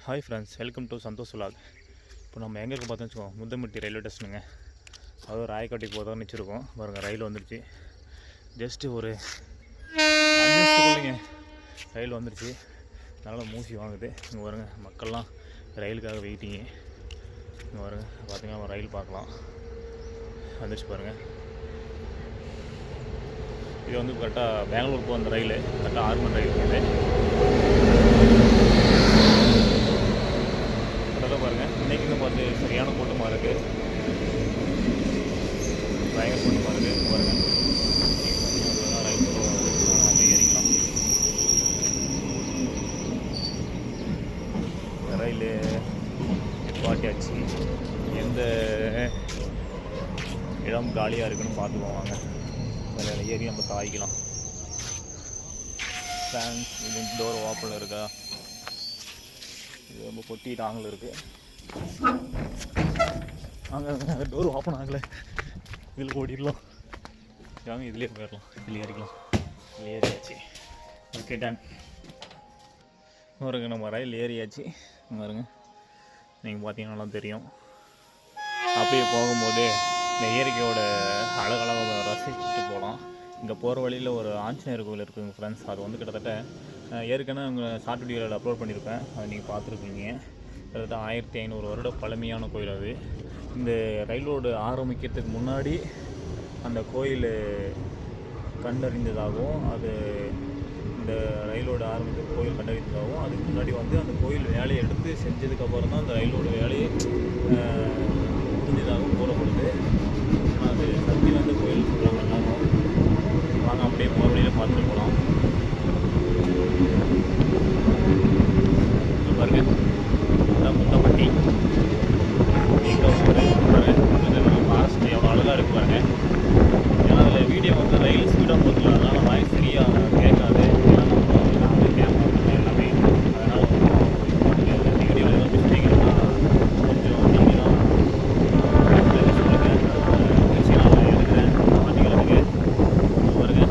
Hi friends, welcome to Santhosh vlog. இப்போ நம்ம எங்கே இருக்க பார்த்தோன்னு வச்சுக்கோங்க, முத்தமிட்டி ரயில்வே ஸ்டேஷனுங்க. அதுவும் ராயக்கோட்டைக்கு போதான் வச்சுருக்கோம். பாருங்கள், ரயில் வந்துருச்சு. ஜஸ்ட்டு ஒரு 5 நிமிஷத்துக்குள்ளேங்க ரயில் வந்துருச்சு. நல்லா மூசி வாங்குது. இங்கே பாருங்க, மக்கள்லாம் ரயிலுக்காக வெயிட்டிங்க. இங்கே பாருங்க, பார்த்தீங்கன்னா ரயில் பார்க்கலாம். வந்துருச்சு பாருங்கள். இது வந்து கரெக்டாக பெங்களூர் போகிற அந்த ரயில், கரெக்டாக 6 மணி ரயில் இருக்குது. பாருங்கள், இன்றைக்குங்க பார்த்து சரியான கூட்டமாக இருக்குது, பயங்கர கூட்டமாக இருக்குது. பாருங்கள், ரயில் நம்ம ஏறிக்கலாம். ரயில் பாட்டியாச்சு. எந்த இடம் காலியாக இருக்குன்னு பார்த்துக்குவாங்க. அதில் ஏறி நம்ம தாய்க்கலாம். ஃபேன்ஸ் இது டோர் ஓப்பனில் இருக்கா? இது ரொம்ப பொட்டி டாங்கில் இருக்குது. அங்கே டோர் ஓப்பன் ஆகலை. இதில் ஓடிடலாம். வாங்க, இதுலேயே போயிடலாம். இதில் ஏறிக்கலாம். இதில் ஏறியாச்சு. Okay, ton. பாருங்க, நம்ம ரயில் ஏறியாச்சு. பாருங்க, நீங்கள் பார்த்தீங்கன்னா தெரியும். அப்படியே போகும்போது இந்த இயற்கையோட அழகழகாக ரசிச்சுட்டு போகலாம். இங்கே போகிற வழியில் ஒரு ஆஞ்சநேயர் கோவில் இருக்குதுங்க ஃப்ரெண்ட்ஸ். அது வந்து கிட்டத்தட்ட ஏற்கனவே அவங்க ஷார்ட் வீடியோவில் அப்லோட் பண்ணியிருப்பேன். அதை நீங்கள் பார்த்துருப்பீங்க. கிட்டத்தட்ட 1500 வருட பழமையான கோயில் அது. இந்த ரயிலோடு ஆரம்பிக்கிறதுக்கு முன்னாடி அந்த கோயில் கண்டறிந்ததாகவும், அது இந்த ரயிலோடு ஆரம்பித்த கோயில் கண்டறிந்ததாகவும், அதுக்கு முன்னாடி வந்து அந்த கோயில் வேலையை எடுத்து செஞ்சதுக்கப்புறம் தான் அந்த ரயிலோட வேலையை முடிஞ்சதாகவும் கூறப்படுது. அது சக்தி வந்து கோயில் சொல்கிறாங்க எல்லாரும். வாங்க, அப்படியே போகிற வழியில் பார்த்துட்டு போகலாம். பாருங்க, அதான் முத்தப்பட்டி. எங்கே ஃபாரஸ்ட் எவ்வளோ அழகாக இருக்கு பாருங்க. ஏன்னா அதில் வீடியோ வந்து ரயில் ஸ்பீடாக போகல, அதனால் வாய்ஸ் சரியாக கேட்காது. ஏன்னா நம்ம கேமரா எல்லாமே, அதனால் இந்த வீடியோவில் எதாவது மிஸ்டேக்னா கொஞ்சம் நீங்கள் தான் சொல்லுங்கள். நான் எடுக்கிறேன் மாற்றிக்கிறதுக்கு. பாருங்க,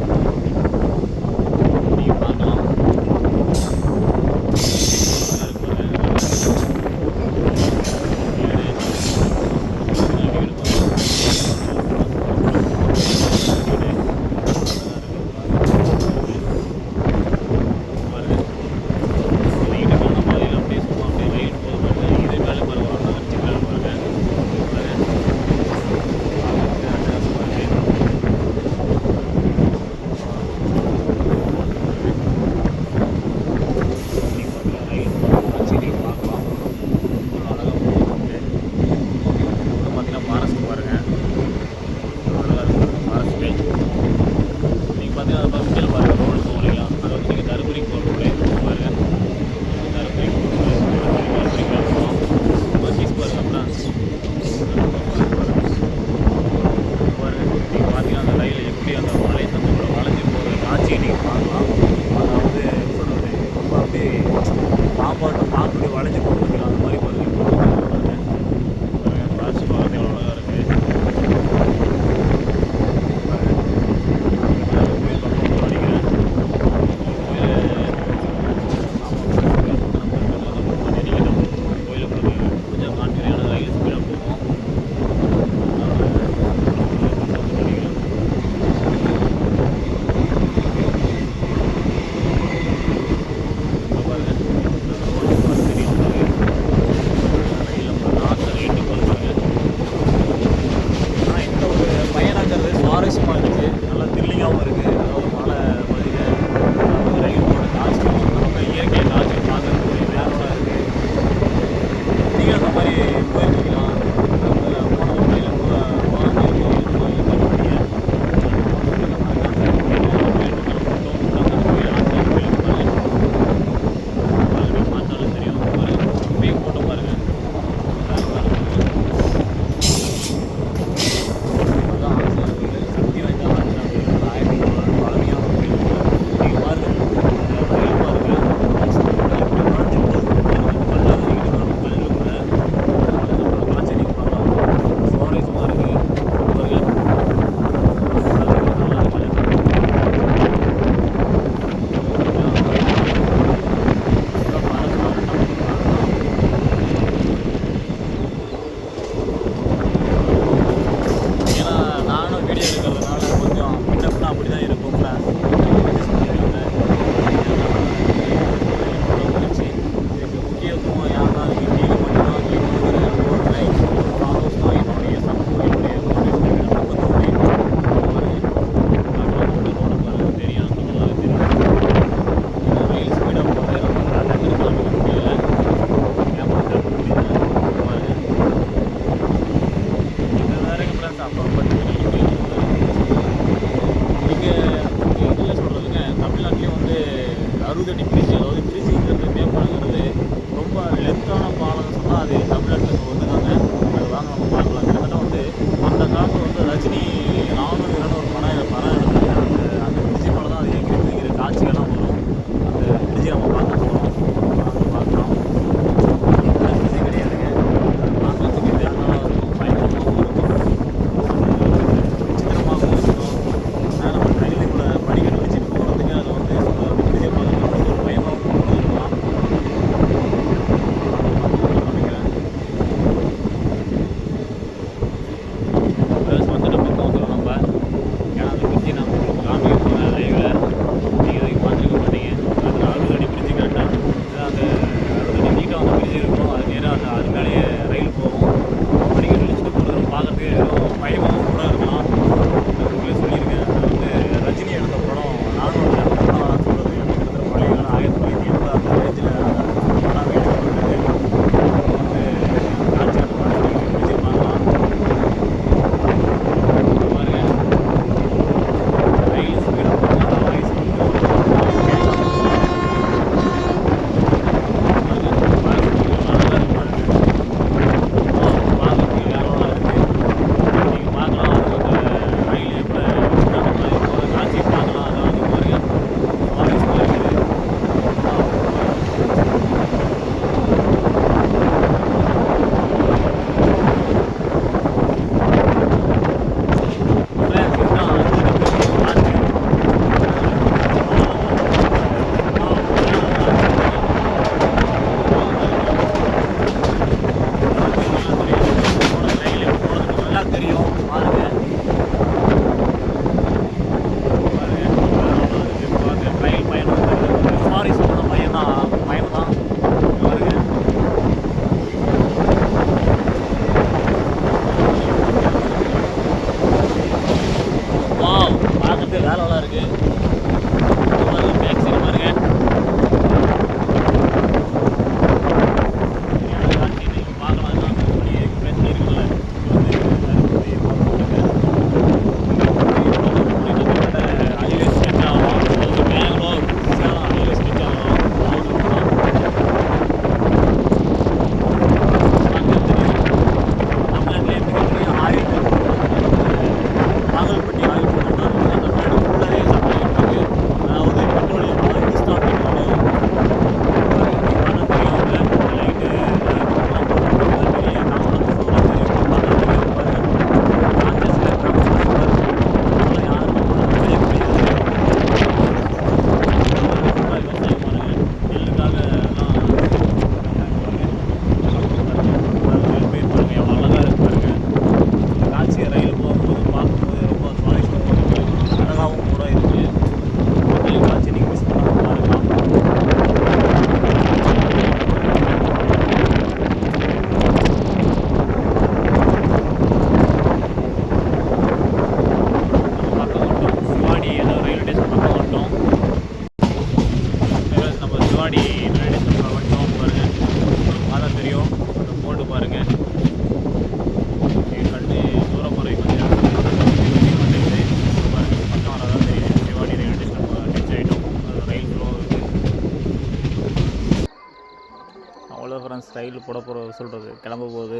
அவ்வளோ ஃப்ரெண்ட்ஸ். ரயில் போட போகிற சொல்கிறது கிளம்ப போகுது.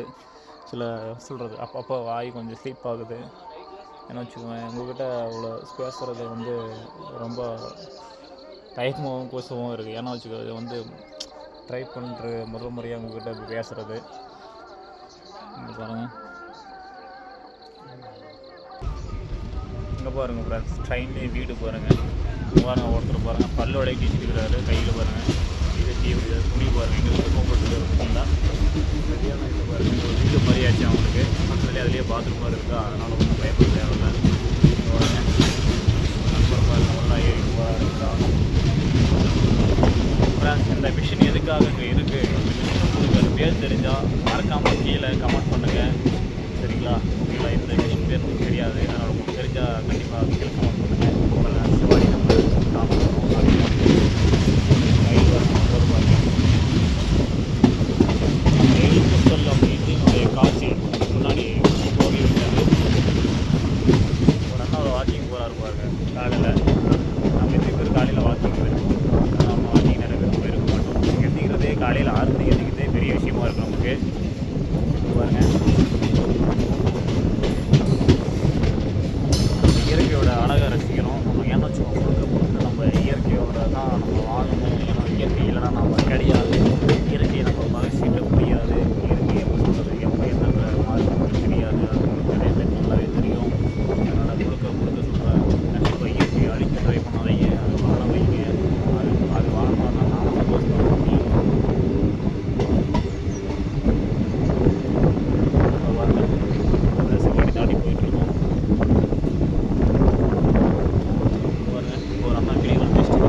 சில சொல்கிறது அப்பப்போ வாய் கொஞ்சம் ஸ்லீப் ஆகுது. ஏன்னா வச்சுக்கோங்க, உங்கள்கிட்ட அவ்வளோ பேசுகிறது வந்து ரொம்ப தயக்கமாகவும் கூசவும் இருக்குது. ஏன்னா வச்சுக்கோ, இது வந்து ட்ரை பண்ணுற முதல் முறையாக உங்கள்கிட்ட பேசுகிறது. இங்கே பாருங்கள், இங்கே பாருங்கள் ஃப்ரெண்ட்ஸ், ட்ரெயின்லேயே வீடு பாருங்கள். பாருங்கள், ஒருத்தர் பாருங்கள் பல்லு உடைக்கி வச்சுருக்கிறாரு. கையில் பாருங்கள் இது தீவிர துணி பாருங்கள். எங்களுக்கு போட்டு இருக்குங்களா சரியான இது பாருங்கள். ஒரு வீடு மாதிரியாச்சு அவங்களுக்கு. பக்கத்துலேயே அதுலேயே பாத்ரூம் மாதிரி இருக்கா, அதனால் ஒன்றும் பயப்பட தேவையில்லை. பாருங்கள், நண்பர் பாருங்கள் நல்லா ஏறி போகிறாருங்களா. ஃப்ரெண்ட்ஸ், இந்த மிஷின் எதுக்காக இங்கே இருக்குது, இந்த மிஷின் உங்களுக்கு பேர் தெரிஞ்சால் மறக்காமல் கீழே கமெண்ட் பண்ணுங்கள். சரிங்களா? ஓகேங்களா? இந்த மிஷின் பேர் உங்களுக்கு தெரியாது, அதனால் உங்களுக்கு தெரிஞ்சால் கண்டிப்பாக கீழே கமெண்ட் பண்ணுங்கள். சிவாஜி நம்ம காமிக்கணும் என்னுடைய காட்சி முன்னாடி போகி விட்டாரு. ஒரு அண்ணா வாக்கிங் போகிறாரு பாருங்க காலையில். நம்ம எத்தனை பேர் காலையில் வாக்கிங் போயிருக்கோம்? நம்ம வாக்கிங் நிறைய பேர் போயிருக்க மாட்டோம். எந்திக்கிறதே காலையில் 6 மணிக்கு எந்திக்கிறதே பெரிய விஷயமா இருக்கும் நமக்கு. பாருங்கள், இயற்கையோட அழகை ரசிக்கணும் நம்ம. ஏன்னா வச்சுக்கோங்க, நம்ம இயற்கையோட தான் நம்ம வாழணும். ஏன்னா இயற்கை இல்லைனா நம்ம கிடையாது. இயற்கையை நம்ம பகிர்ச்சிக்க முடியாது. இயற்கையை சொல்கிறது எப்போ என்னன்ற மாறும் தெரியாது. அது உங்களுக்கு நிறைய பேர் நல்லாவே தெரியும். அதனால் முழுக்க சொல்கிறேன், கண்டிப்பாக இயற்கையை அழிக்க ட்ரை பண்ணாதீங்க. அது வாழ வைங்க. அது வாழ்ந்தா தான் நாம் சந்தோஷமாக முடியும். செக்யூரிட்டி தாண்டி போயிட்டுருக்கோம். ஒரு அண்ணா கிளிகள் பேசிட்டு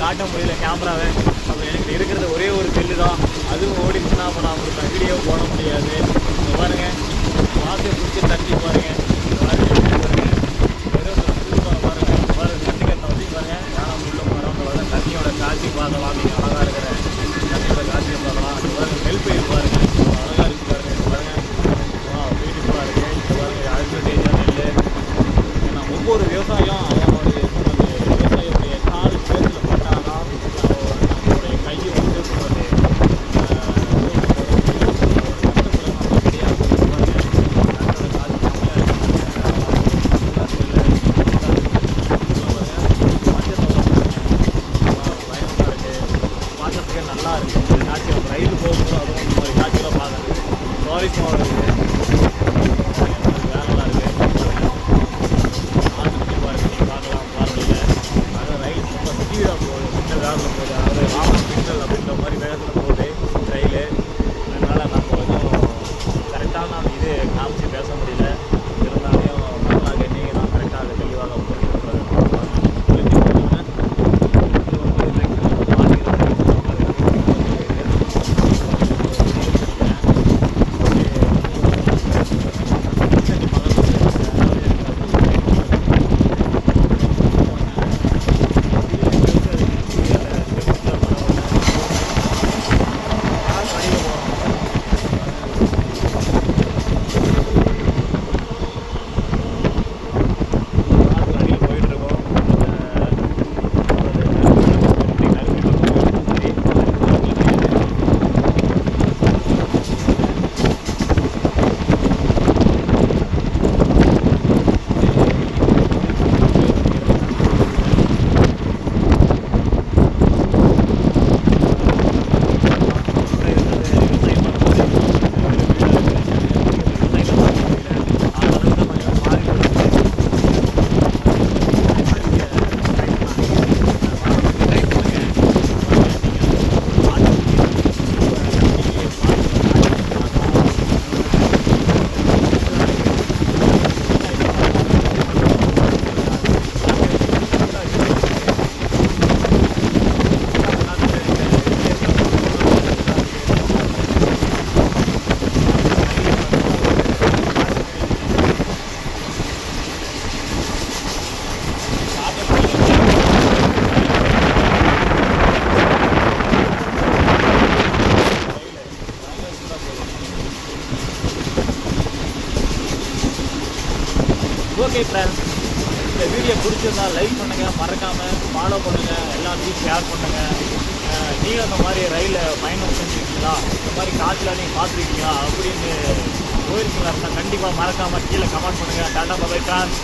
காட்ட முடியல கேமராவை. அப்போ எனக்கு இருக்கிறது ஒரே ஒரு செல்லு தான், அதுவும் ஓடிச்சுன்னா அப்போ நான் உங்களுக்கு வீடியோ போட முடியாது. இங்கே பாருங்கள், வாசை பிடிச்சி தட்டி பாருங்கள். பாருங்கள் தண்ணி கட்டை வச்சு பாருங்கள். யாரும் உள்ள போகிறோம் தண்ணியோட காட்சி பார்க்கலாம். நீங்கள் அழகாக இருக்கிற தண்ணியோட காட்சியை பார்க்கலாம். அது பாருங்கள், நெல் பயிர் பாருங்கள் அழகாக இருக்குது பாருங்கள். பாருங்கள் பியூட்டிஃபுல்லாக இருக்குது. இது பாருங்கள் அட்வர்டைஸாக நெல். ஏன்னா ஒவ்வொரு விவசாயம் அவனுடைய விவசாயியுடைய கால் பேரில் பட்டாதான் நம்மளுடைய கையை வந்து சொல்கிறது பார்க்கறதுக்கே நல்லா இருக்குது. இந்த காட்சி ரயில் போகும்போது அதுவும் இந்த மாதிரி காட்சியெல்லாம் பார்க்குறது சுவாரஸ்யமாக இருக்குது. வேலைலாம் இருக்குது. ஆற்றுக்கு பாருங்கள். ஓகே ஃப்ரெண்ட்ஸ், இந்த வீடியோ பிடிச்சிருந்தா லைக் பண்ணுங்கள், மறக்காமல் ஃபாலோ பண்ணுங்கள், எல்லாத்தையும் ஷேர் பண்ணுங்கள். நீங்கள் அந்த மாதிரி ரயிலில் பயணம் செஞ்சுருக்கீங்களா, இந்த மாதிரி காற்றில் நீங்கள் பார்த்துருக்கீங்களா அப்படின்னு போயிருக்கீங்களா இருந்தால் கண்டிப்பாக மறக்காமல் கீழே கமெண்ட் பண்ணுங்கள். Tata bye friends.